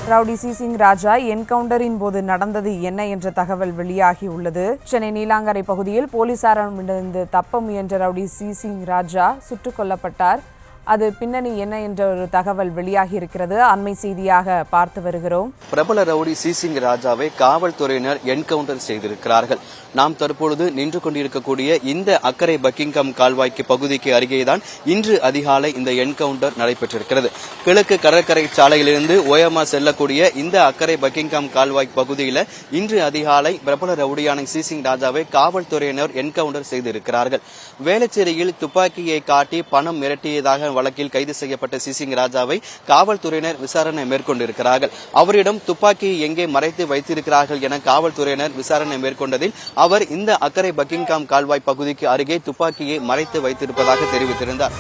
Rowdy சிசிங் ராஜா என்கவுண்டரின் போது நடந்தது என்ன என்ற தகவல் வெளியாகியுள்ளது. சென்னை நீலாங்கரை பகுதியில் போலீசாரிடமிருந்து தப்ப முயன்ற ரவுடி சிசிங் ராஜா சுட்டுக் கொல்லப்பட்டார். அது பின்னணி என்ன என்ற ஒரு தகவல் வெளியாகி இருக்கிறது. அண்மை செய்தியாக பார்த்து வருகிறோம். பிரபல ரவுடி சிசிங் ராஜாவை காவல்துறையினர் என்கவுண்டர் செய்திருக்கிறார்கள். நாம் தற்பொழுது நின்று கொண்டிருக்கக்கூடிய இந்த அக்கரை பக்கிங்ஹாம் கால்வாய்க்கு பகுதிக்கு அருகேதான் இன்று அதிகாலை இந்த என்கவுண்டர் நடைபெற்றிருக்கிறது. கிழக்கு கடற்கரை சாலையிலிருந்து ஓயமா செல்லக்கூடிய இந்த அக்கரை பக்கிங்ஹாம் கால்வாய் பகுதியில் இன்று அதிகாலை பிரபல ரவுடியான சிசிங் ராஜாவை காவல்துறையினர் என்கவுண்டர் செய்திருக்கிறார்கள். வேளச்சேரியில் துப்பாக்கியை காட்டி பணம் மிரட்டியதாக வழக்கில் கைது செய்யப்பட்ட சிசிங் ராஜாவை காவல்துறையினர் விசாரணை மேற்கொண்டிருக்கிறார்கள். அவரிடம் துப்பாக்கியை எங்கே மறைத்து வைத்திருக்கிறார்கள் என காவல்துறையினர் விசாரணை மேற்கொண்டதில் அவர் இந்த அக்கரை பக்கிங்ஹாம் கால்வாய் பகுதிக்கு அருகே துப்பாக்கியை மறைத்து வைத்திருப்பதாக தெரிவித்திருந்தார்.